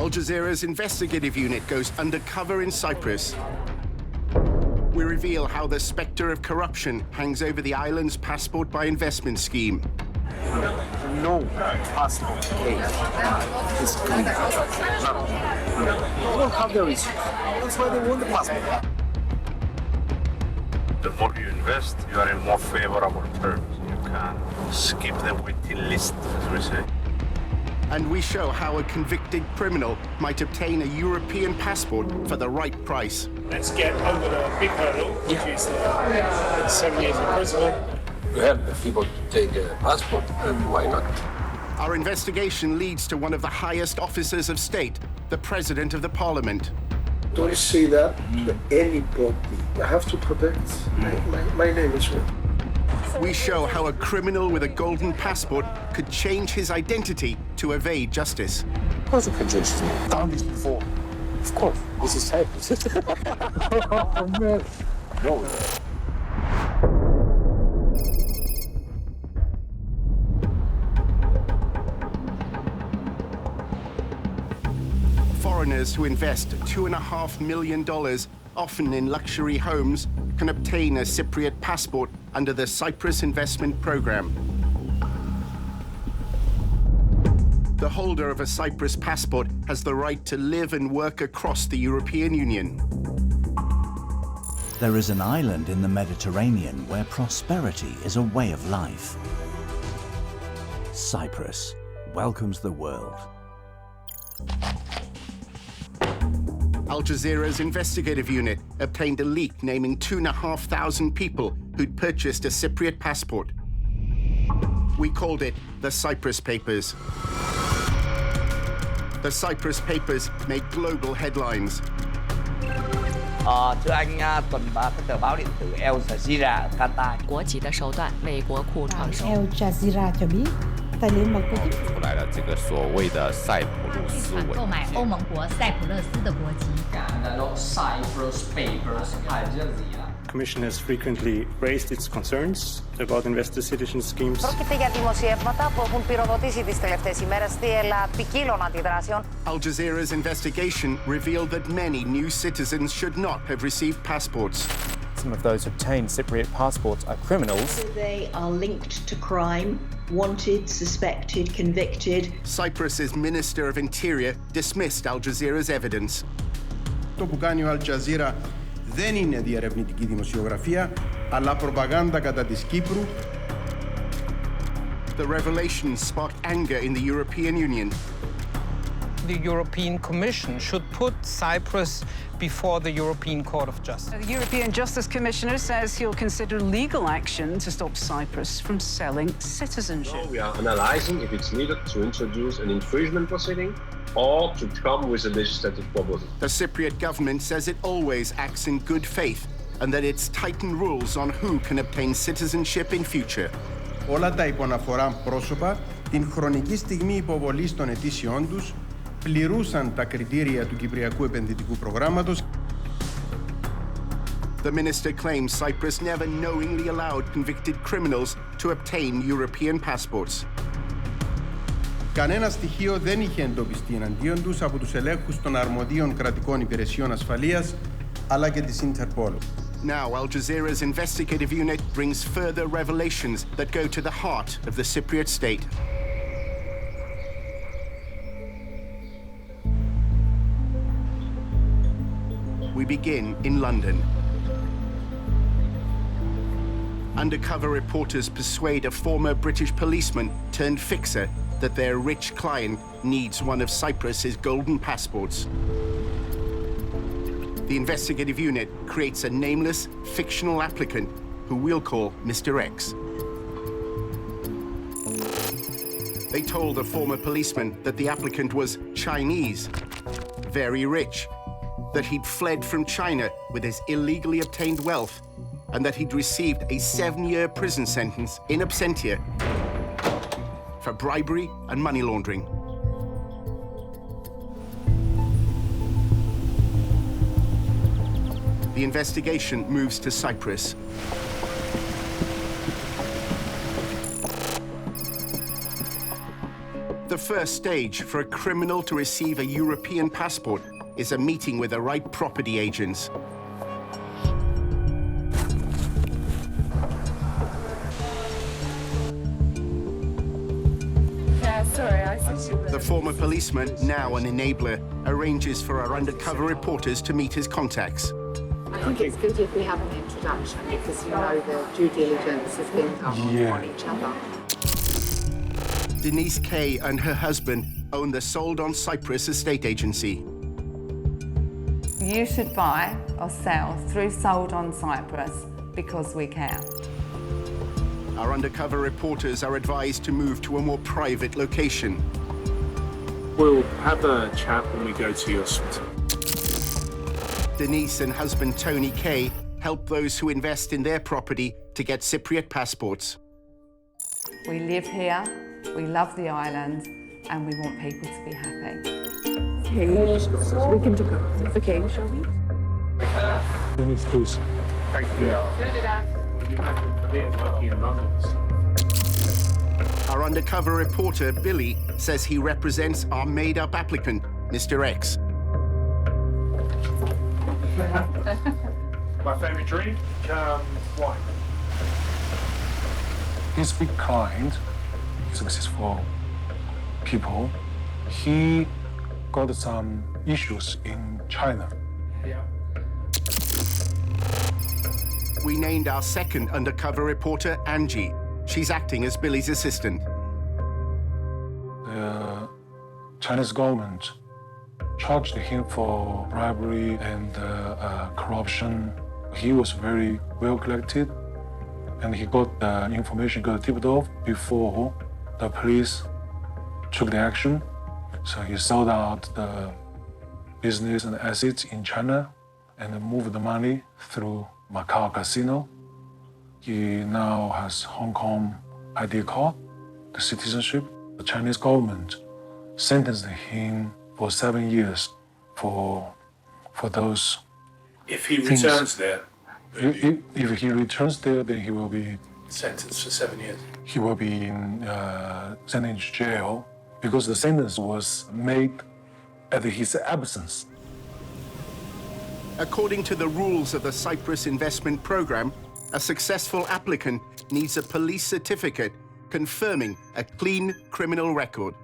Al Jazeera's investigative unit goes undercover in Cyprus. We reveal how the spectre of corruption hangs over the island's passport by investment scheme. No passport case is clean. They don't have the receipt. That's why they want the passport. The more you invest, you are in more favorable terms. You can skip the waiting list, as we say. And we show how a convicted criminal might obtain a European passport for the right price. Let's get over the big hurdle, which is 7 years imprisonment. You help people take a passport, and why not? Our investigation leads to one of the highest officers of state, the President of the Parliament. Don't say that to anybody. I have to protect my name as well. We show how a criminal with a golden passport could change his identity to evade justice. Of course I can change his name. I've done this before. Of course. This is Cyprus. Oh, man. No. Foreigners who invest $2.5 million, often in luxury homes, can obtain a Cypriot passport under the Cyprus Investment Program. The holder of a Cyprus passport has the right to live and work across the European Union. There is an island in the Mediterranean where prosperity is a way of life. Cyprus welcomes the world. Al Jazeera's investigative unit obtained a leak naming 2,500 people who'd purchased a Cypriot passport. We called it the Cyprus Papers. The Cyprus Papers made global headlines. Thưa anh, tuần qua các tờ báo điện tử Al Jazeera, Qatar. 国籍的手段为国库创收。 Al Jazeera cho biết, tại联合国出来了这个所谓的塞浦路斯文件。购买欧盟国塞浦路斯的国籍。 Cyprus Papers, Al Jazeera. The Commission has frequently raised its concerns about investor citizen schemes. Πρόκειται για δημοσιεύματα που έχουν πυροδοτήσει τις τελευταίες ημέρες θύελλα ποικίλων αντιδράσεων. Al Jazeera's investigation revealed that many new citizens should not have received passports. Some of those obtained Cypriot passports are criminals. They are linked to crime, wanted, suspected, convicted. Cyprus's Minister of Interior dismissed Al Jazeera's evidence. Το που κάνει ο Al Jazeera δεν είναι διερευνητική δημοσιογραφία, αλλά προπαγάνδα κατά της Κύπρου. The revelation sparked anger in the European Union. The European Commission should put Cyprus before the European Court of Justice. The European Justice Commissioner says he'll consider legal action to stop Cyprus from selling citizenship. So we are analyzing if it's needed to introduce an infringement proceeding or to come with a legislative proposal. The Cypriot government says it always acts in good faith and that it's tightened rules on who can obtain citizenship in future. Όλα τα υποναφορά πρόσωπα, την χρονική στιγμή υποβολής των αιτήσεών τους, πληρούσαν τα κριτήρια του Κυπριακού Επενδυτικού Προγράμματος. The minister claims Cyprus never knowingly allowed convicted criminals to obtain European passports. Κανένα στοιχείο δεν είχε εντοπιστεί εναντίον τους από τους ελέγχους των αρμοδίων κρατικών υπηρεσιών ασφαλείας, αλλά και της Interpol. Now, Al Jazeera's investigative unit brings further revelations that go to the heart of the Cypriot state. We begin in London. Undercover reporters persuade a former British policeman turned fixer that their rich client needs one of Cyprus's golden passports. The investigative unit creates a nameless, fictional applicant who we'll call Mr. X. They told the former policeman that the applicant was Chinese, very rich, that he'd fled from China with his illegally obtained wealth, and that he'd received a 7-year prison sentence in absentia for bribery and money laundering. The investigation moves to Cyprus. The first stage for a criminal to receive a European passport is a meeting with the right property agents. The former policeman, now an enabler, arranges for our undercover reporters to meet his contacts. I think it's good if we have an introduction because you know the due diligence has been done on each other. Denise Kay and her husband own the Sold on Cyprus estate agency. You should buy or sell through Sold on Cyprus because we can. Our undercover reporters are advised to move to a more private location. We'll have a chat when we go to your spot. Denise and husband Tony Kay help those who invest in their property to get Cypriot passports. We live here, we love the island, and we want people to be happy. Okay, so we can do it. Okay, shall we? Denise, please. Thank you. Our undercover reporter, Billy, says he represents our made-up applicant, Mr. X. My favourite drink, wine. His big client, successful people, he got some issues in China. Yeah. We named our second undercover reporter, Angie. She's acting as Billy's assistant. The Chinese government charged him for bribery and corruption. He was very well collected, and he got the information got tipped off before the police took the action. So he sold out the business and assets in China and moved the money through Macau casino. He now has Hong Kong ID card, the citizenship. The Chinese government sentenced him for 7 years for those. If he things. returns there, If he returns there, then he will be sentenced for 7 years. He will be sent to jail because the sentence was made at his absence. According to the rules of the Cyprus investment program, a successful applicant needs a police certificate confirming a clean criminal record.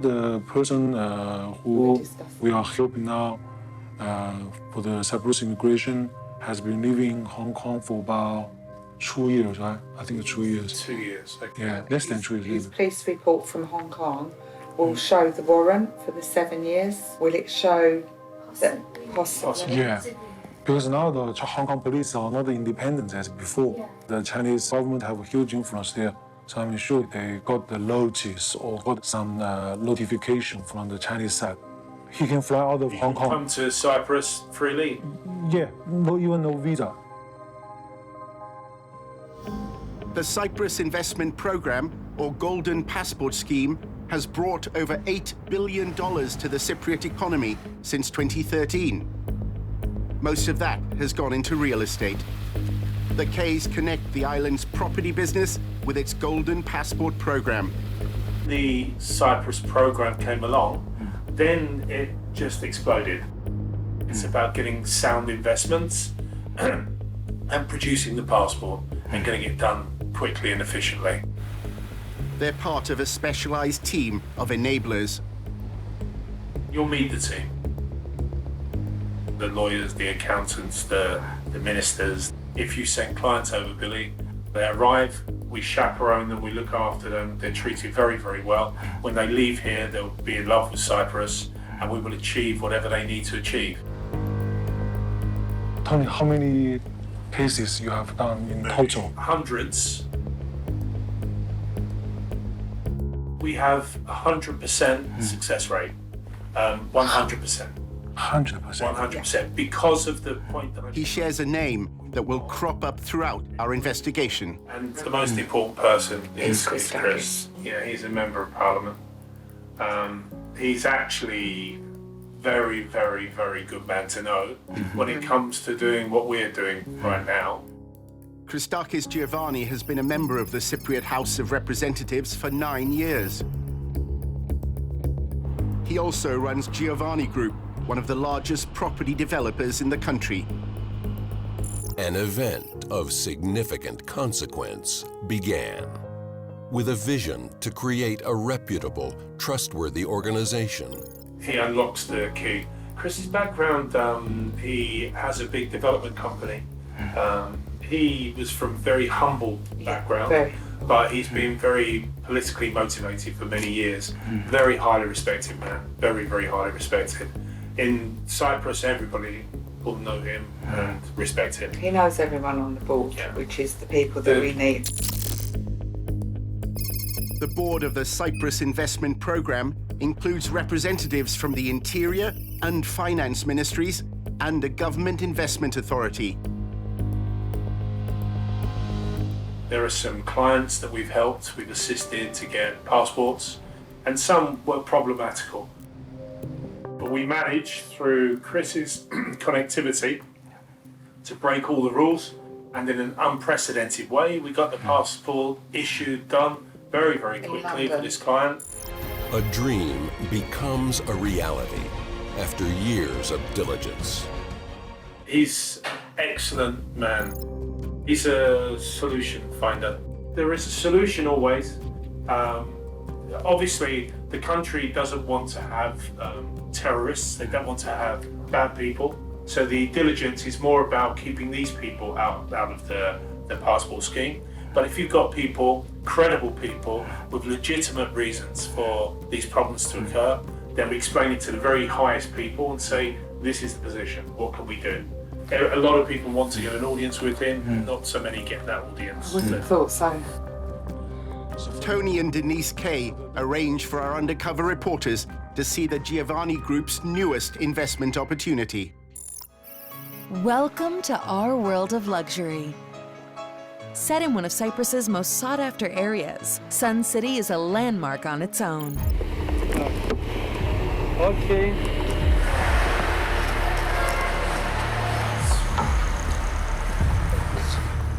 The person who we are helping now for the Cyprus immigration has been living in Hong Kong for about 2 years, right? I think 2 years. 2 years, okay. Yeah, less than 2 years. His police report from Hong Kong will show the warrant for the 7 years. Will it show that possibly? Yeah, because now the Hong Kong police are not independent as before. The Chinese government have a huge influence there. So I'm sure they got the notice or got some notification from the Chinese side. He can fly out of Hong Kong. Come to Cyprus freely? Yeah, even no visa. The Cyprus investment program, or Golden Passport Scheme, has brought over $8 billion to the Cypriot economy since 2013. Most of that has gone into real estate. The Ks connect the island's property business with its Golden Passport program. The Cyprus program came along, then it just exploded. It's about getting sound investments and producing the passport and getting it done quickly and efficiently. They're part of a specialized team of enablers. You'll meet the team. The lawyers, the accountants, the ministers. If you send clients over, Billy, they arrive, we chaperone them, we look after them, they're treated very, very well. When they leave here, they'll be in love with Cyprus and we will achieve whatever they need to achieve. Tony, how many cases you have done in total? Hundreds. We have 100% success rate, 100%. 100%. 100%, because of the point that He shares a name that will crop up throughout our investigation. And the most important person is Chris. Yeah, he's a member of Parliament. He's actually very, very, very good man to know when it comes to doing what we're doing right now. Christakis Giovanni has been a member of the Cypriot House of Representatives for 9 years. He also runs Giovanni Group, one of the largest property developers in the country. An event of significant consequence began with a vision to create a reputable, trustworthy organization. He unlocks the key. Chris's background, he has a big development company. He was from very humble background, but he's been very politically motivated for many years. Very highly respected man, very, very highly respected. In Cyprus, everybody will know him and respect him. He knows everyone on the board, which is the people that we need. The board of the Cyprus Investment Programme includes representatives from the Interior and Finance Ministries and a government investment authority. There are some clients that we've helped, we've assisted to get passports, and some were problematical. But we managed, through Chris's connectivity, to break all the rules, and in an unprecedented way, we got the passport issued, done very, very quickly for this client. A dream becomes a reality after years of diligence. He's an excellent man. He's a solution finder. There is a solution always. Obviously, the country doesn't want to have terrorists. They don't want to have bad people. So the diligence is more about keeping these people out of the passport scheme. But if you've got people, credible people, with legitimate reasons for these problems to occur, then we explain it to the very highest people and say, this is the position, what can we do? A lot of people want to get an audience with him, not so many get that audience. I wouldn't have thought so. Tony and Denise Kay arranged for our undercover reporters to see the Giovanni Group's newest investment opportunity. Welcome to our world of luxury. Set in one of Cyprus's most sought-after areas, Sun City is a landmark on its own. Okay.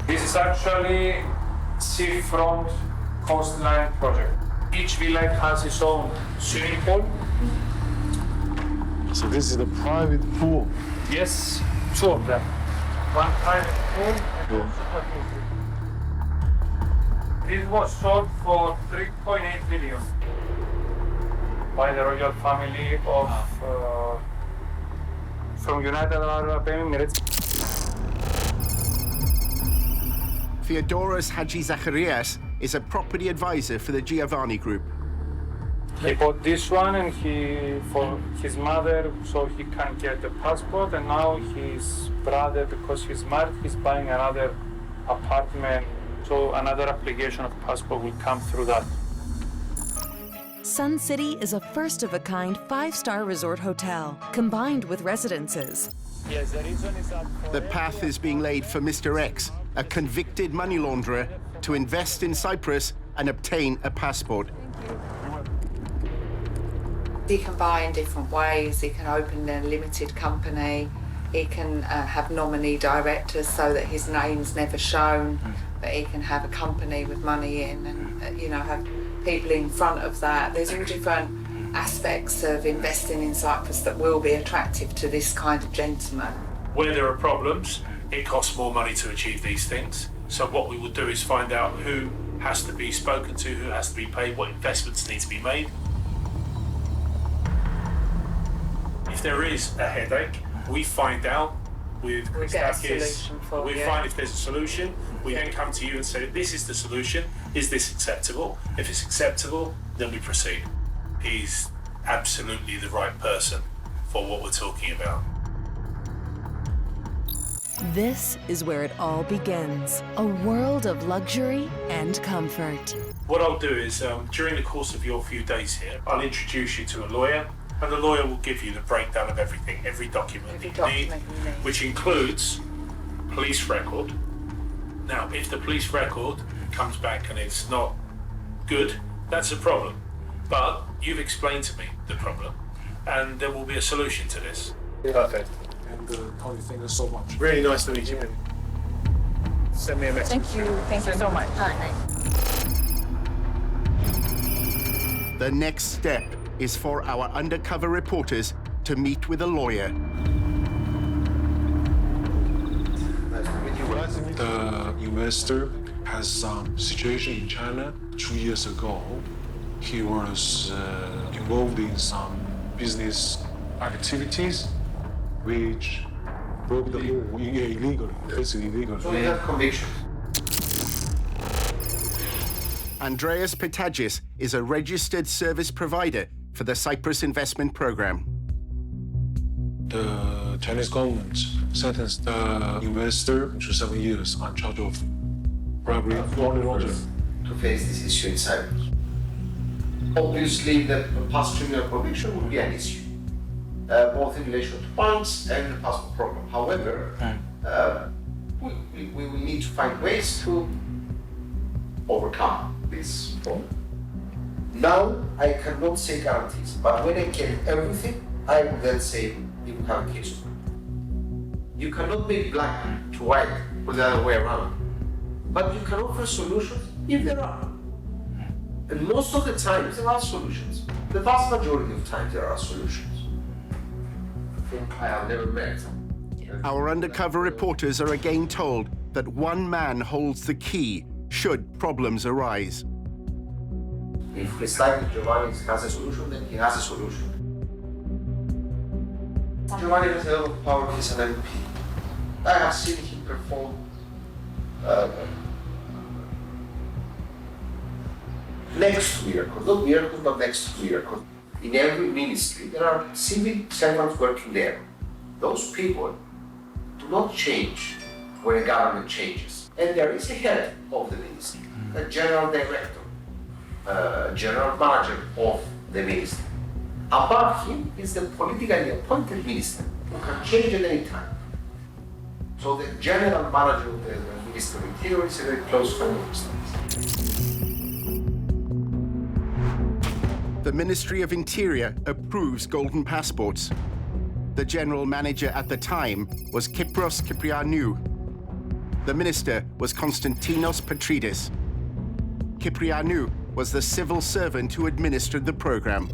This is actually seafront coastline project. Each village has its own swimming pool. So this is the private pool? Yes, two of them. One private pool. This was sold for 3.8 million by the royal family of from United Arab Emirates. Theodoros Hadjizacharias is a property advisor for the Giovanni Group. He bought this one and for his mother so he can get a passport, and now his brother, because he's married, he's buying another apartment, so another application of passport will come through that. Sun City is a first-of-a-kind 5-star resort hotel, combined with residences. Yes, the reason is that the path is being laid for Mr. X, a convicted money launderer, to invest in Cyprus and obtain a passport. He can buy in different ways. He can open a limited company. He can have nominee directors so that his name's never shown, but he can have a company with money in and, have people in front of that. There's all different aspects of investing in Cyprus that will be attractive to this kind of gentleman. Where there are problems, it costs more money to achieve these things. So what we will do is find out who has to be spoken to, who has to be paid, what investments need to be made. If there is a headache, we find out with Christakis, we find if there's a solution, we then come to you and say, this is the solution, is this acceptable? If it's acceptable, then we proceed. He's absolutely the right person for what we're talking about. This is where it all begins, a world of luxury and comfort. What I'll do is, during the course of your few days here, I'll introduce you to a lawyer, and the lawyer will give you the breakdown of everything, every document you need, which includes police record. Now, if the police record comes back and it's not good, that's a problem. But you've explained to me the problem, and there will be a solution to this. Perfect. And Tony, thank you so much. Really nice to meet you. send me a message. Thank you. Thank you so much. The next step is for our undercover reporters to meet with a lawyer. The investor has some situation in China 2 years ago. He was involved in some business activities which broke the law illegally, basically illegally. So you have convictions. Andreas Petagis is a registered service provider for the Cyprus investment program. The Chinese government sentenced the investor to 7 years on charge of bribery and money laundering. To face this issue in Cyprus. Obviously, the past criminal conviction would be an issue, both in relation to banks and the passport program. However, we will need to find ways to overcome this problem. Now, I cannot say guarantees, but when I get everything, I will then say you have a case. You cannot make black to white or the other way around, but you can offer solutions if there are. And most of the times there are solutions. The vast majority of times there are solutions. I have never met. Our undercover reporters are again told that one man holds the key should problems arise. If it's like Giovanni has a solution, then he has a solution. Giovanni has a lot of power, he's an MP. I have seen him perform next to miracles, not miracles, but next to miracles. In every ministry, there are civil servants working there. Those people do not change when a government changes. And there is a head of the ministry, a general director, general manager of the ministry. Above him is the politically appointed minister who can change at any time. So the general manager of the Ministry of Interior is a very close friend of Mr. The Ministry of Interior approves golden passports. The general manager at the time was Kypros Kyprianou. The minister was Konstantinos Petridis. Kyprianou was the civil servant who administered the program.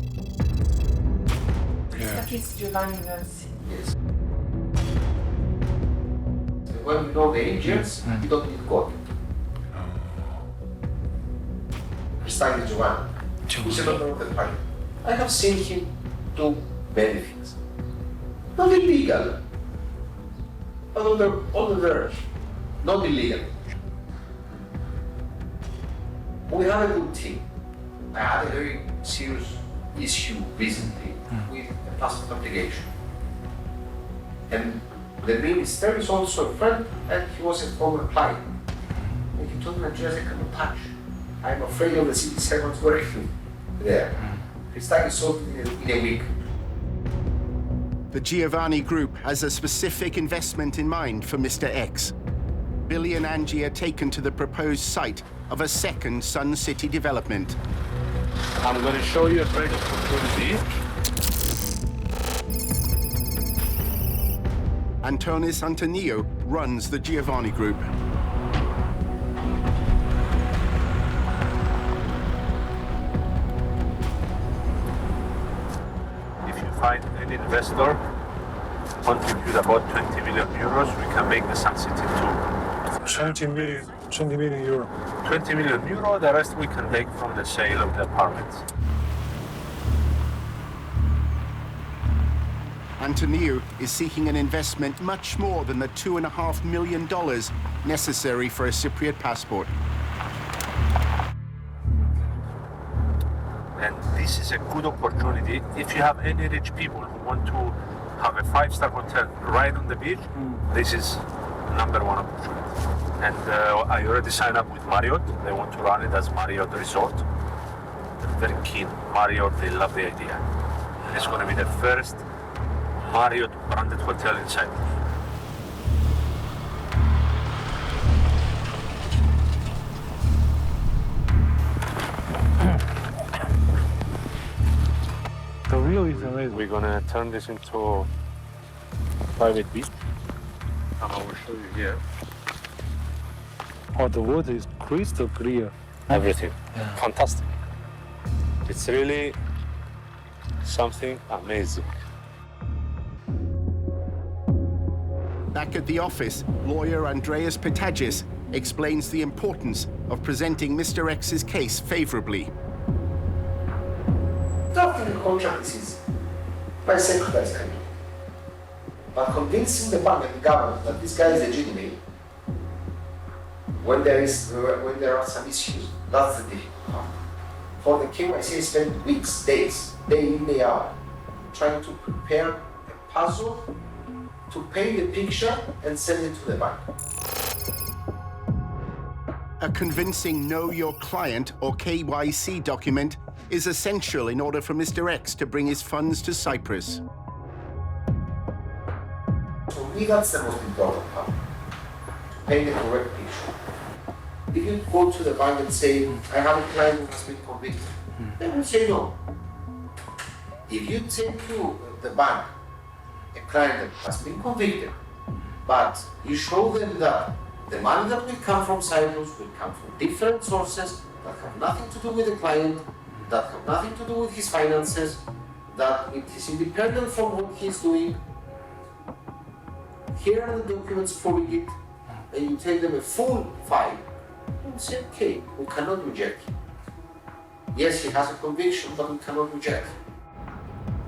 Yeah. Yes. When you know the angels, you don't need God. Christian Giovanni, who's a member of the party. I have seen him do many things. Not illegal, but on the verge. Not illegal. We have a good team. I had a very serious issue recently with a passport application. And the minister is also a friend, and he was a former client. And he told me, Andreas, I cannot touch. I'm afraid of the civil servants working there. It's like solved in a week. The Giovanni Group has a specific investment in mind for Mr. X. Billy and Angie are taken to the proposed site of a second Sun City development. I'm going to show you a great opportunity. Antonis Antonio runs the Giovanni Group. If you find an investor, contribute about 20 million euros, we can make the Sun City too. 20 million euro. 20 million euro, the rest we can take from the sale of the apartments. Antonio is seeking an investment much more than the $2.5 million necessary for a Cypriot passport. And this is a good opportunity. If you have any rich people who want to have a 5-star hotel right on the beach, this is #1 opportunity. And I already signed up with Marriott. They want to run it as Marriott Resort. They're very keen. Marriott, they love the idea. It's going to be the first Marriott branded hotel in Cyprus. The view is amazing. We're going to turn this into a private beach. And I will show you here. Oh, the water is crystal clear. Everything. Fantastic. It's really something amazing. Back at the office, lawyer Andreas Pitagis explains the importance of presenting Mr. X's case favorably. Drafting a contract is easy. My secretary is coming. But convincing the bank and the government that this guy is legitimate, when there are some issues, that's the difficult part. For the KYC, I spent weeks, days, day in, day out, trying to prepare a puzzle to paint the picture and send it to the bank. A convincing Know Your Client or KYC document is essential in order for Mr. X to bring his funds to Cyprus. For me, that's the most important part. Paint the correct picture. If you go to the bank and say, I have a client who has been convicted, they will say no. If you take to the bank a client that has been convicted, but you show them that the money that will come from Cyprus will come from different sources that have nothing to do with the client, that have nothing to do with his finances, that it is independent from what he's doing. Here are the documents proving it, and you take them a full file, and say, okay, we cannot reject him. Yes, he has a conviction, but we cannot reject him.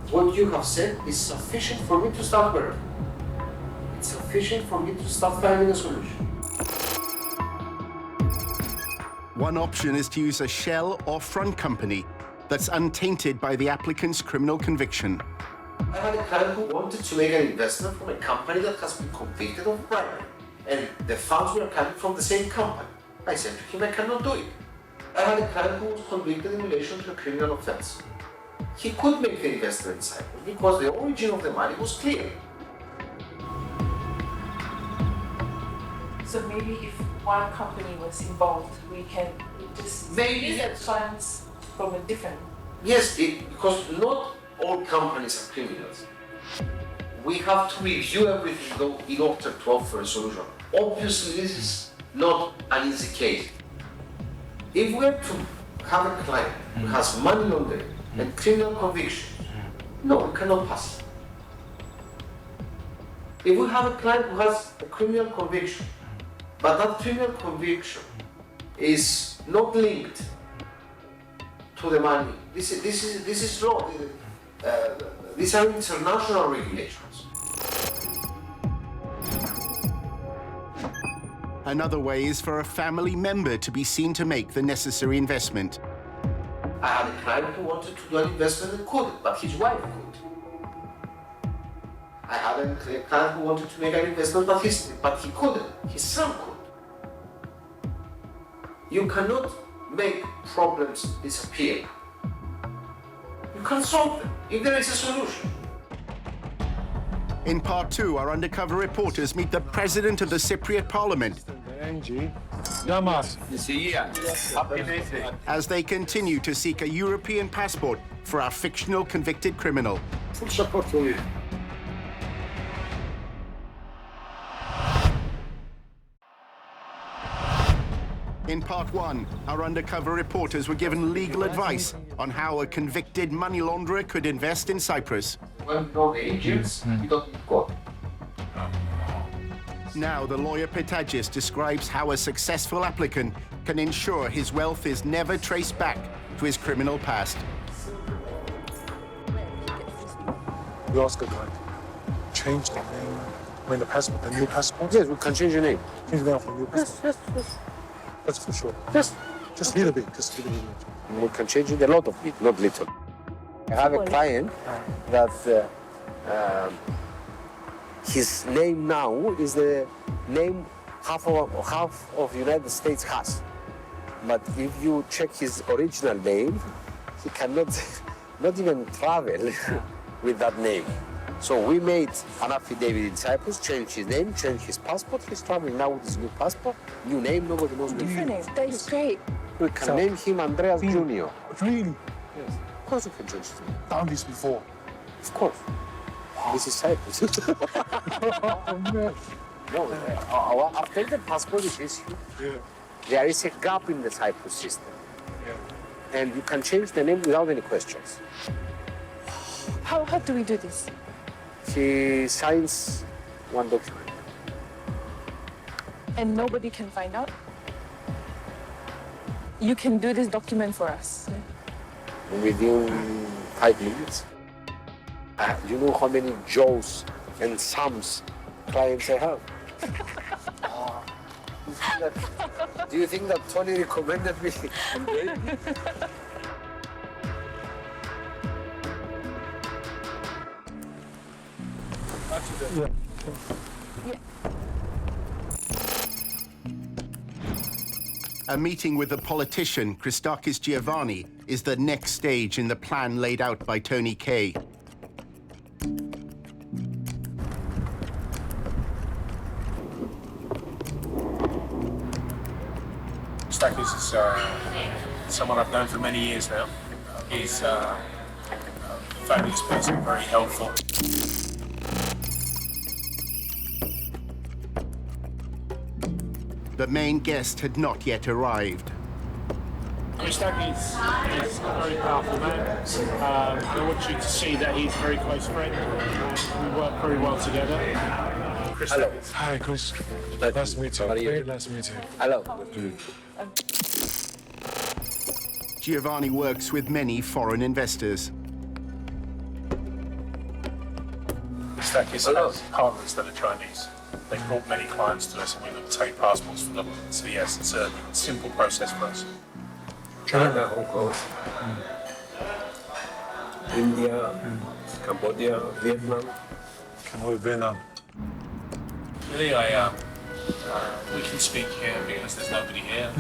What you have said is sufficient for me to start working. It's sufficient for me to start finding a solution. One option is to use a shell or front company that's untainted by the applicant's criminal conviction. I had a client who wanted to make an investment from a company that has been convicted of bribery, and the funds were coming from the same company. I said to him, I cannot do it. I had a client who was convicted in relation to a criminal offense. He could make the investment in Cyprus because the origin of the money was clear. So maybe if one company was involved, we can just get funds from a different. Yes, because not all companies are criminals. We have to review everything though in order to offer a solution. Obviously, this is not an easy case. If we are to have a client who has money laundering and criminal conviction, no, we cannot pass. If we have a client who has a criminal conviction, but that criminal conviction is not linked to the money, this is law. These are international regulations. Another way is for a family member to be seen to make the necessary investment. I had a client who wanted to do an investment and couldn't, but his wife could. I had a client who wanted to make an investment, but he couldn't. His son could. You cannot make problems disappear. You can solve them if there is a solution. In part 2, our undercover reporters meet the president of the Cypriot parliament as they continue to seek a European passport for our fictional convicted criminal. Full support for you. In part 1, our undercover reporters were given legal advice on how a convicted money launderer could invest in Cyprus. When you know the agents, you don't need court. Now, the lawyer Pitagis describes how a successful applicant can ensure his wealth is never traced back to his criminal past. We ask a guy to change the name, the passport, the new passport. Yes, we can change your name. Change the name for the new passport. Yes. That's for sure. Yes. Just a little bit, just a little bit. We can change it a lot of it, not little. I have a client that his name now is the name half of United States has. But if you check his original name, he cannot not even travel with that name. So we made an affidavit in Cyprus, changed his name, changed his passport. He's traveling now with his new passport, new name, nobody knows. Different name, that is great. We can name him Andreas Jr. Really? Yes. Of course we can change his name. Done this before. Of course. This is Cyprus. Oh, man. No, after the passport is issued, there is a gap in the Cyprus system. And you can change the name without any questions. How do we do this? She signs one document. And nobody can find out? You can do this document for us. Within 5 minutes. You know how many Joes and Sams clients I have? Do you think that Tony recommended me? A meeting with the politician, Christakis Giovanni, is the next stage in the plan laid out by Tony Kay. Christakis is someone I've known for many years now. He's a fabulous person, very helpful. The main guest had not yet arrived. Christakis is a very powerful man. I want you to see that he's a very close friend. We work very well together. Hello. Hi, Chris. Nice to meet you. Very nice to meet you. Hello. Giovanni works with many foreign investors. Christakis has partners that are Chinese. They've brought many clients to us and we obtain passports for them. So yes, it's a simple process for us. China, Hong Kong, India, Cambodia, Vietnam. Vietnam. Really, we can speak here because there's nobody here.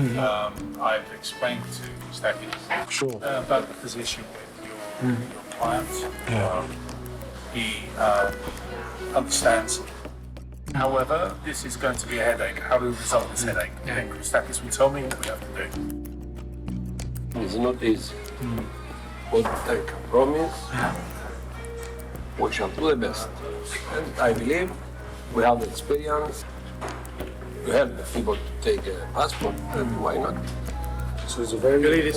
I've explained to Christakis about the position with your clients. He understands. However, this is going to be a headache. How do we resolve this headache? And Christakis will tell me what we have to do. It's not easy. But I can promise we shall do the best. And I believe we have the experience to help the people to take a passport, and why not? So it's a very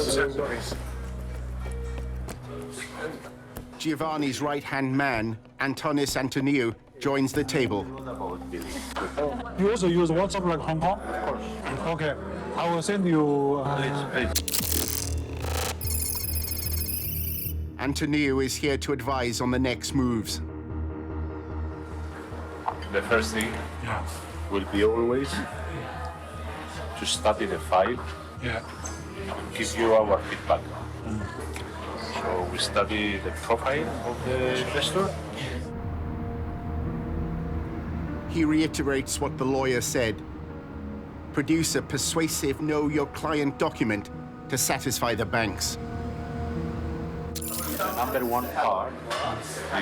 Giovanni's right-hand man, Antonis Antoniou, joins the table. You also use WhatsApp like Hong Kong? Of course. Okay, I will send you. Antoniou is here to advise on the next moves. The first thing will be always to study the file, give you our feedback. So we study the profile of the investor. He reiterates what the lawyer said. Produce a persuasive know your client document to satisfy the banks. The number one part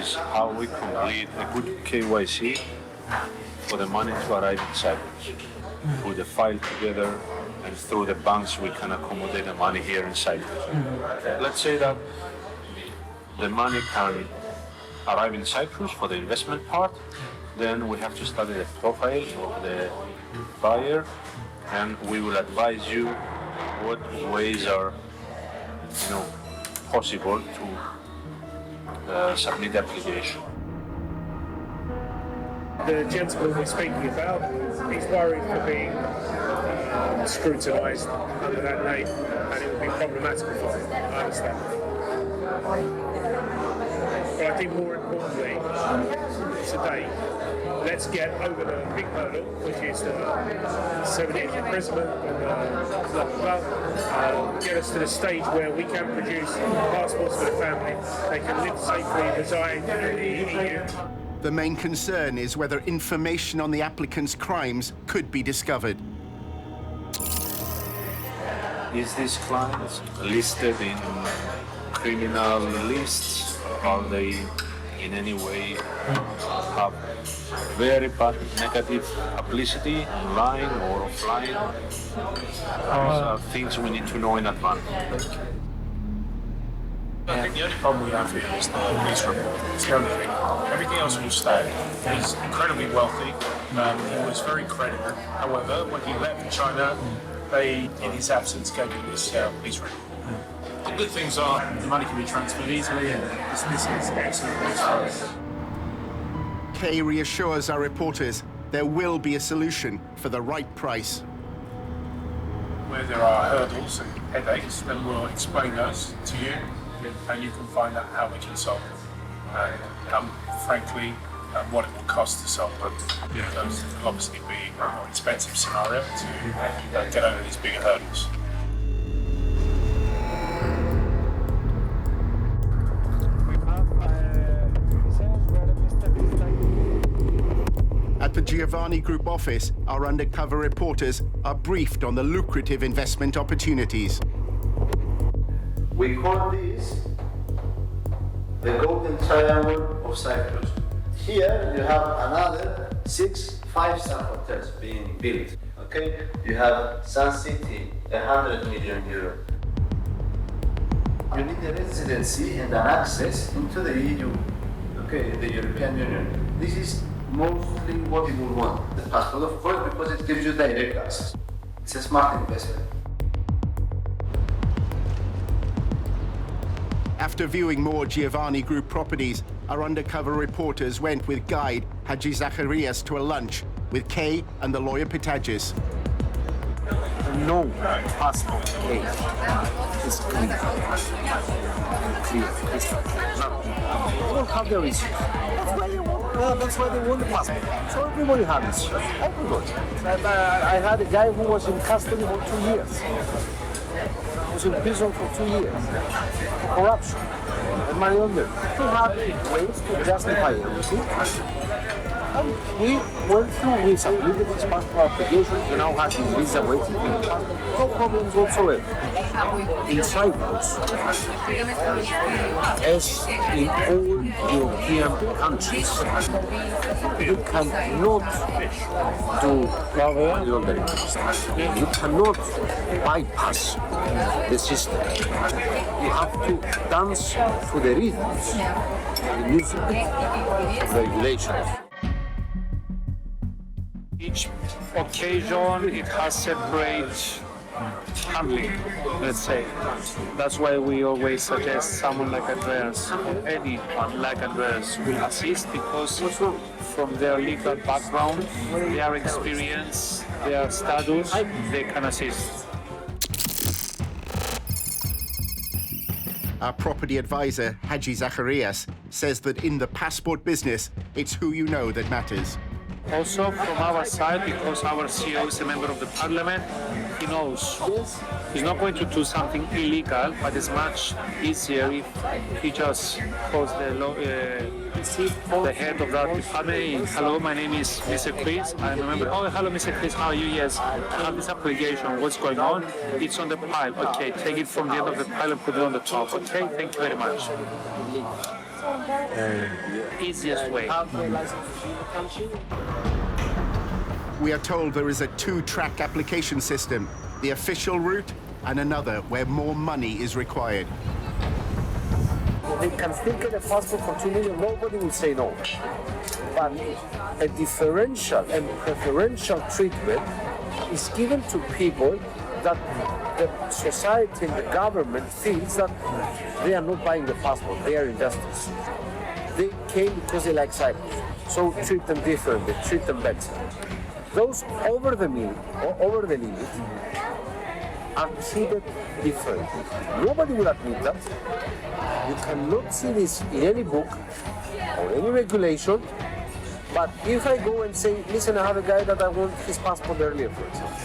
is how we complete a good KYC for the money to arrive in Cyprus. Put the file together, and through the banks we can accommodate the money here in Cyprus. Let's say that the money can arrive in Cyprus for the investment part. Then we have to study the profile of the buyer, and we will advise you what ways are, possible to submit the application. The gentleman we're speaking about, he's worried for being scrutinised under that name, and it would be problematical for him. I understand. But I think more importantly, today, let's get over the big hurdle, which is the 7 years imprisonment and blah, blah, blah. Get us to the stage where we can produce passports for the family. They can live safely, reside in the EU. The main concern is whether information on the applicant's crimes could be discovered. Is these clients listed in criminal lists? Are they in any way have very bad negative publicity online or offline? Those are things we need to know in advance. I think the only problem we have here is the police report. It's the only thing. Everything else will stay. He's incredibly wealthy. He was very credible. However, when he left China, they, in his absence, gave him this police report. The good things are the money can be transferred easily, and this is excellent news for us. Kay reassures our reporters there will be a solution for the right price. Where there are hurdles and headaches, then we'll explain those to you, and you can find out how we can solve them. And frankly, what it will cost to solve them. Those will obviously be a more expensive scenario to get over these bigger hurdles. At the Giovanni Group office, our undercover reporters are briefed on the lucrative investment opportunities. We call this the golden triangle of Cyprus. Here you have another 6 5-star hotels being built. Okay, you have Sun City, 100 million euro. You need a residency and an access into the EU, okay, the European Union. This is mostly what you would want. The passport, of course, because it gives you direct access. It's a smart investment. After viewing more Giovanni Group properties, our undercover reporters went with guide Haji Zacharias to a lunch with Kay and the lawyer Pitagis. No passport case is clear. They don't have their issues. That's why they want the passport. So everybody has issues. Everybody. I had a guy who was in custody for 2 years. He was in prison for 2 years. Corruption and money laundering. We have ways to justify everything. And we went through, we submitted this passport application, we now have this visa waiting. No problems whatsoever. In Cyprus, as in all European countries, you cannot do money laundering. You cannot bypass the system. You have to dance to the rhythms, the music, the regulations. Each occasion, it has separate handling, let's say. That's why we always suggest someone like Andreas, or anyone like Andreas will assist, because from their legal background, their experience, their status, they can assist. Our property advisor, Haji Zacharias, says that in the passport business, it's who you know that matters. Also, from our side, because our CEO is a member of the parliament, he knows he's not going to do something illegal, but it's much easier if he just calls the head of that department. Hello, my name is Mr. Chris. I'm a member. Oh, hello, Mr. Chris. How are you? Yes, I have this application. What's going on? It's on the pile. Okay, take it from the end of the pile and put it on the top. Okay, thank you very much. Easiest way. We are told there is a 2-track application system, the official route and another where more money is required. They can still get a passport for 2 million, nobody will say no. But a differential and preferential treatment is given to people that the society and the government thinks that they are not buying the passport, they are investors. They came because they like Cyprus, so treat them differently, treat them better. Those over the limit are treated differently. Nobody will admit that. You cannot see this in any book or any regulation. But if I go and say, listen, I have a guy that I want his passport earlier, for example,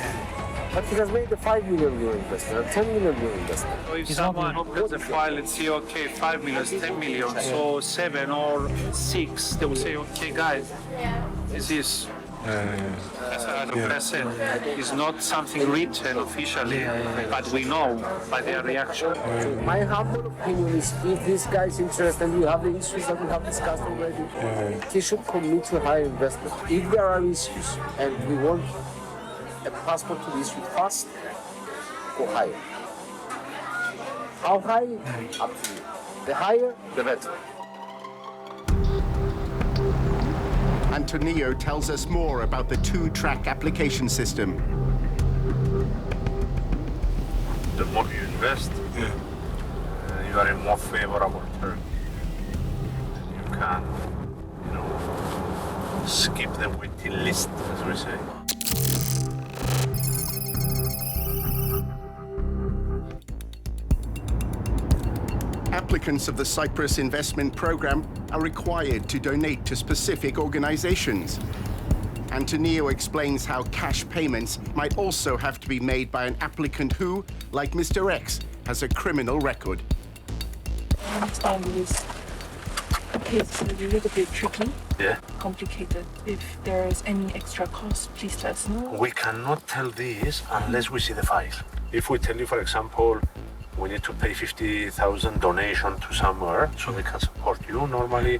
but he has made a 5 million euro investment, a 10 million euro investment. So if someone opens a file and say, okay, 5 million, 10 million, so 7 or 6, they will say, okay, guys, this is, as I said, it's not something written officially, but we know by their reaction. My humble opinion is, if this guy is interested and we have the issues that we have discussed already, he should commit to a higher investment. If there are issues and we want a passport to be issued fast, go higher. How high? Up to you. The higher, the better. Antonio tells us more about the two-track application system. The more you invest, you are in more favorable terms. You can, skip the waiting list, as we say. Applicants of the Cyprus investment program are required to donate to specific organizations. Antonio explains how cash payments might also have to be made by an applicant who, like Mr. X, has a criminal record. I understand this case is a little bit tricky, complicated. If there is any extra cost, please let us know. We cannot tell this unless we see the file. If we tell you, for example, we need to pay 50,000 donation to somewhere so we can support you, normally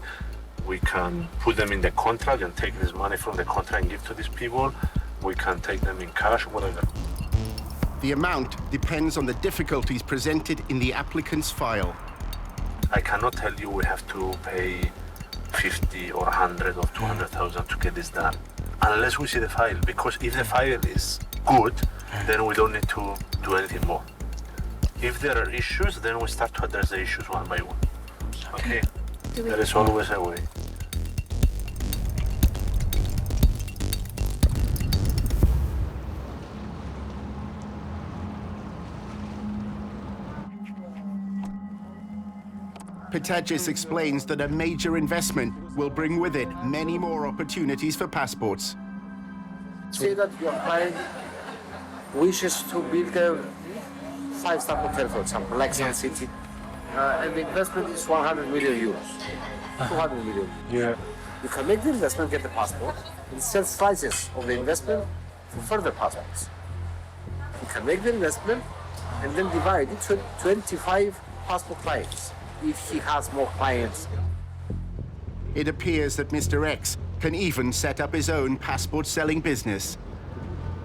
we can put them in the contract and take this money from the contract and give to these people. We can take them in cash, whatever. The amount depends on the difficulties presented in the applicant's file. I cannot tell you we have to pay 50 or 100 or 200,000 to get this done, unless we see the file, because if the file is good, then we don't need to do anything more. If there are issues, then we start to address the issues one by one. Okay? There is always a way. Pitagis explains that a major investment will bring with it many more opportunities for passports. Say that your client wishes to build a five-star hotel, for example, like Sun City, and the investment is 100 million euros, 200 million. Yeah. You can make the investment, get the passport, and sell slices of the investment for further passports. You can make the investment and then divide it to 25 passport clients if he has more clients. It appears that Mr. X can even set up his own passport selling business.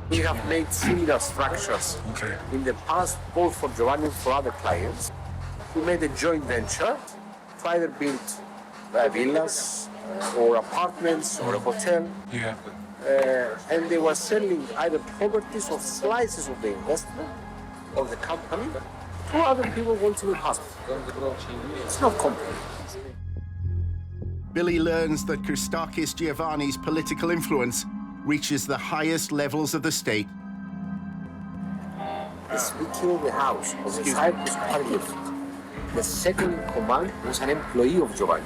We have made similar structures in the past, both for Giovanni and for other clients. We made a joint venture to either build villas or apartments or a hotel. Yeah. And they were selling either properties or slices of the investment of the company to other people wanting a passport. It's not complicated. Billy learns that Christakis Giovanni's political influence reaches the highest levels of the state. The Speaker of the House of the Cyprus Parliament, the second in command, was an employee of Giovanni.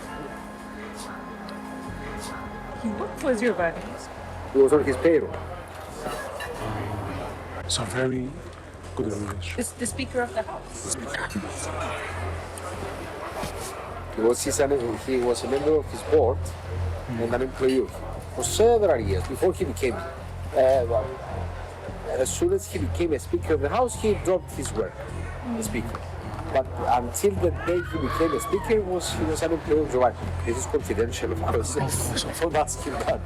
What was Giovanni? He was on his payroll. So very good relationship. It's the Speaker of the House. He was a member of his board and an employee for several years before he became. As soon as he became a Speaker of the House, he dropped his work, the Speaker. But until the day he became a Speaker, he was an employee of Giovanni. This is confidential, of course. Don't ask him that.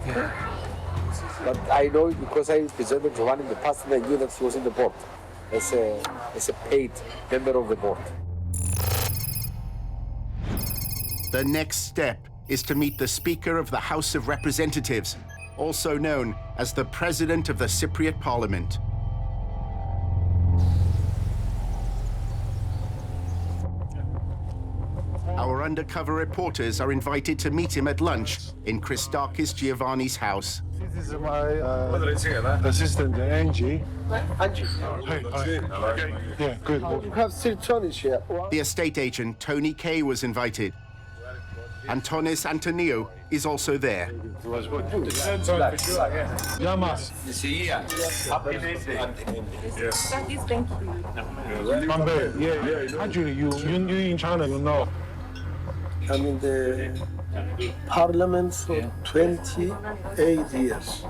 But I know it because I represented Giovanni in the past and I knew that he was in the board as a paid member of the board. The next step is to meet the Speaker of the House of Representatives, also known as the President of the Cypriot Parliament. Our undercover reporters are invited to meet him at lunch in Christakis Giovanni's house. This is my assistant, Angie. Angie. Hey. Yeah, good. You have still Tony here. The estate agent, Tony Kay, was invited. Antonis Antonio is also there. It was good. Yamas. Thank you. Yeah. Actually, you in China, you know. I'm in the parliament for 28 years.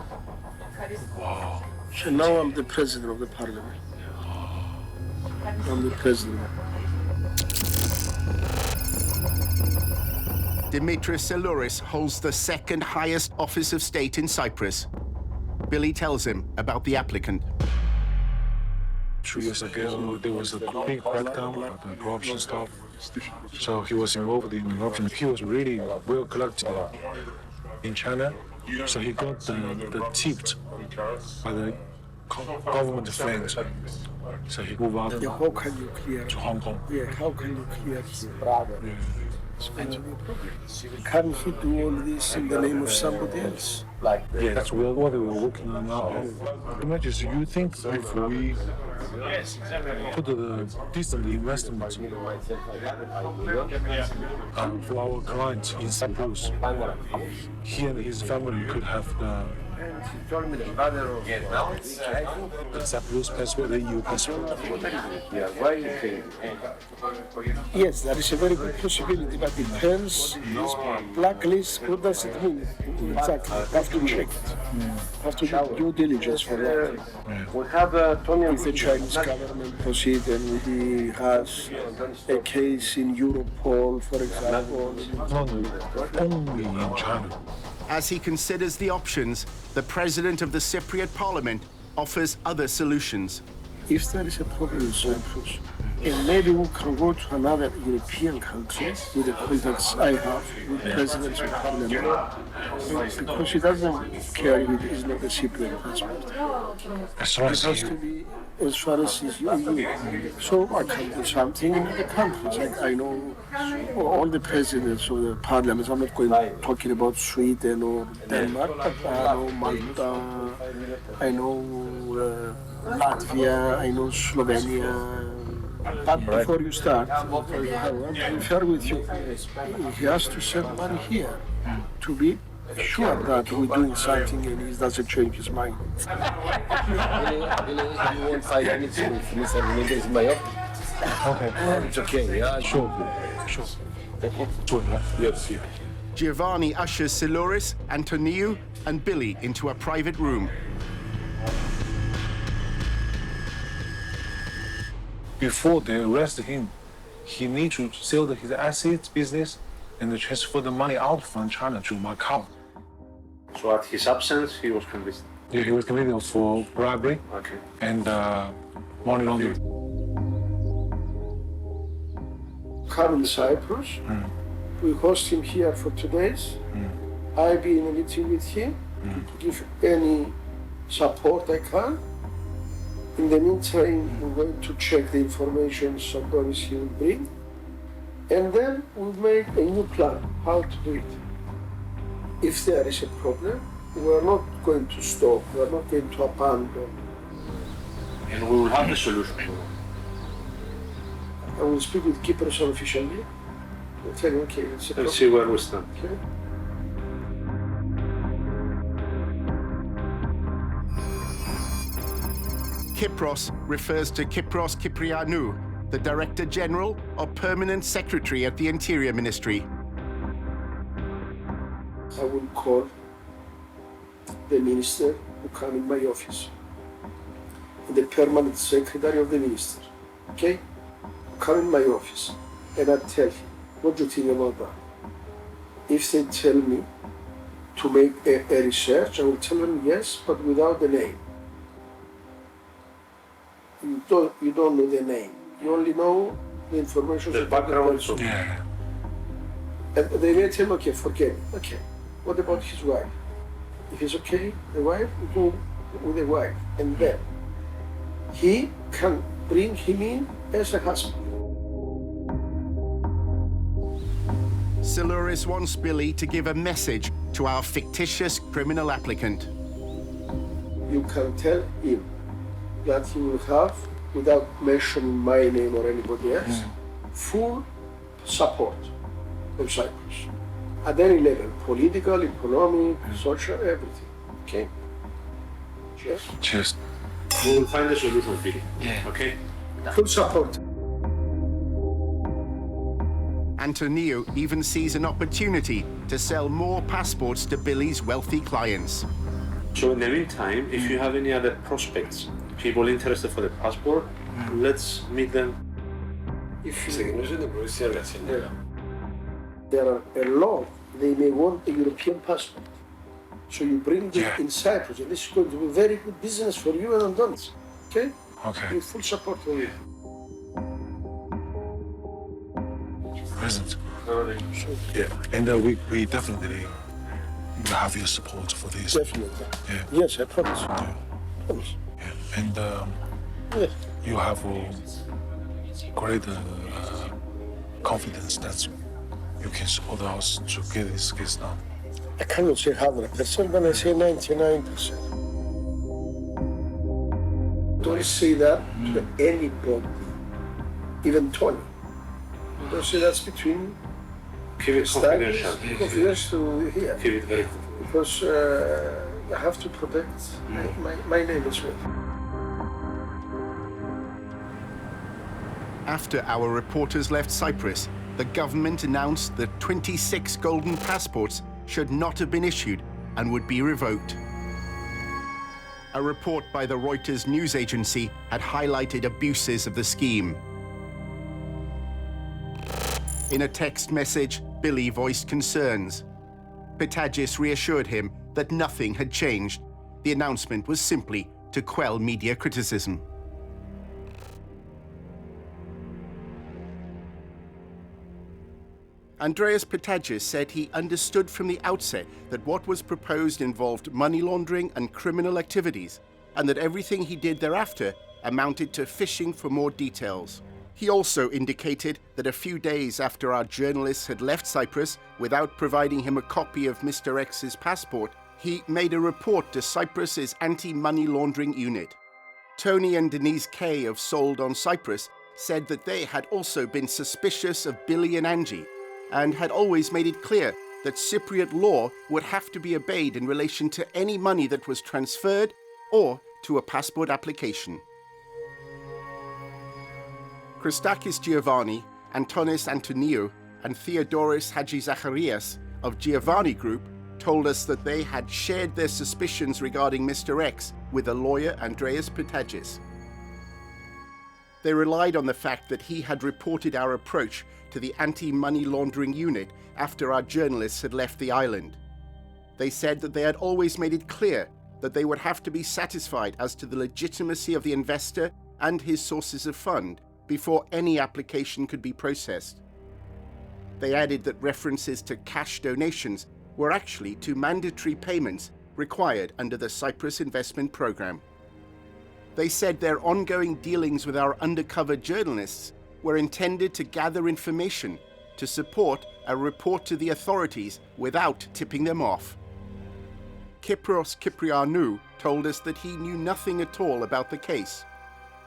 Wow. So now I'm the president of the parliament. I'm the president. Dimitris Selouris holds the second highest office of state in Cyprus. Billy tells him about the applicant. 2 years ago, there was a big crackdown on the corruption stuff. So he was involved in corruption. He was really well collected in China. So he got the tipped by the government friends. So he moved out How can you clear to Hong Kong. Yeah, how can you clear here? It's going to be a problem. Can he do all this in the name of somebody else? Yeah, that's what we were working on now. Imagine, you think if we put the decent investment for our clients in Cyprus, he and his family could have the Cyprus passport, the EU passport. Yes, that is a very good possibility, but it depends. This blacklist, what does it mean? Exactly, have to check it. Have to do due diligence for that. We have If the Chinese government proceed and he has a case in Europol, for example. Only in China. As he considers the options, the president of the Cypriot parliament offers other solutions. If there is a problem in Cyprus, and maybe we can go to another European country with the contacts I have with presidents of parliament, because he doesn't care if it is not a Cypriot passport. It has to be as far as is EU. So I can do something in other countries. I know all the presidents of the parliaments. I'm not talking about Sweden or Denmark, but I know Malta, I know Latvia, I know Slovenia. But before you start, I'm fair with you. He has to send money here to be sure that we're doing something and he doesn't change his mind. You want 5 minutes with Mr. Benitez in my office? Okay. It's okay, yeah? Sure. Yes. Giovanni ushers Silouris, Antoniou, and Billy into a private room. Before they arrest him, he needs to sell his assets, business, and transfer the money out from China to Macau. So at his absence, he was convicted? Yeah, he was convicted for bribery and money laundering. Come in Cyprus. We host him here for 2 days. I'll be in a meeting with him to give any support I can. In the meantime, we're going to check the information sometimes he will bring. And then we'll make a new plan how to do it. If there is a problem, we're not going to stop, we're not going to abandon. And we will have the solution. I will speak with Kipru officially. We'll tell him, okay, it's a problem. Let's see where we stand. Okay. Kypros refers to Kypros Kyprianou, the Director General or Permanent Secretary at the Interior Ministry. I will call the minister who come in my office, and the permanent secretary of the minister, okay? Come in my office, and I tell him, what do you think about that? If they tell me to make a research, I will tell them yes, but without the name. You don't know the name. You only know the information. The background. Yeah. And they may tell him, okay, forget it. Okay. What about his wife? If it's okay, the wife, go with the wife. And then he can bring him in as a husband. Silouris wants Billy to give a message to our fictitious criminal applicant. You can tell him that he will have, without mentioning my name or anybody else, full support from Cyprus. At any level, political, economic, social, everything. Okay? Yes? Cheers. We will find a solution, Billy. Yeah. Okay? Full support. Antoniou even sees an opportunity to sell more passports to Billy's wealthy clients. So in the meantime, if you have any other prospects, people interested for the passport, let's meet them. There are a lot, they may want a European passport. So you bring them in Cyprus, and this is going to be very good business for you and Andons. Okay? Okay. In full support of you. Present. Yeah. And we definitely will have your support for this. Definitely. Yeah. Yes, I promise. Yeah. Promise. Yeah. And Yes. you have great confidence that you can support us to get this case done. I cannot say 100%, but I say 99%. Don't say that to anybody, even Tony. Don't say that's between Keep it confidential. confidential here. Keep it very Because I have to protect my name as well. After our reporters left Cyprus, the government announced that 26 golden passports should not have been issued and would be revoked. A report by the Reuters news agency had highlighted abuses of the scheme. In a text message, Billy voiced concerns. Pitagis reassured him that nothing had changed. The announcement was simply to quell media criticism. Andreas Pitagis said he understood from the outset that what was proposed involved money laundering and criminal activities, and that everything he did thereafter amounted to fishing for more details. He also indicated that a few days after our journalists had left Cyprus without providing him a copy of Mr. X's passport, he made a report to Cyprus's anti-money laundering unit. Tony and Denise Kay of Sold on Cyprus said that they had also been suspicious of Billy and Angie, and had always made it clear that Cypriot law would have to be obeyed in relation to any money that was transferred or to a passport application. Christakis Giovanni, Antonis Antoniou, and Theodoros Hadjizacharias of Giovanni Group told us that they had shared their suspicions regarding Mr. X with the lawyer Andreas Pitagis. They relied on the fact that he had reported our approach to the anti-money laundering unit after our journalists had left the island. They said that they had always made it clear that they would have to be satisfied as to the legitimacy of the investor and his sources of fund before any application could be processed. They added that references to cash donations were actually to mandatory payments required under the Cyprus Investment Programme. They said their ongoing dealings with our undercover journalists were intended to gather information to support a report to the authorities without tipping them off. Kypros Kyprianou told us that he knew nothing at all about the case.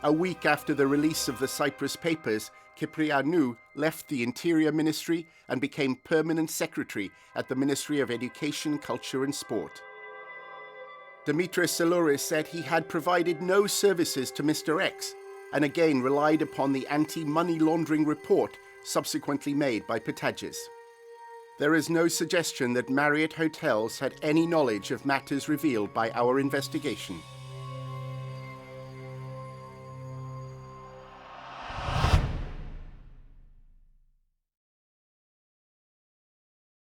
A week after the release of the Cyprus papers, Kyprianou left the Interior Ministry and became permanent secretary at the Ministry of Education, Culture and Sport. Dimitris Salouris said he had provided no services to Mr. X and again relied upon the anti-money laundering report subsequently made by Pitagis. There is no suggestion that Marriott Hotels had any knowledge of matters revealed by our investigation.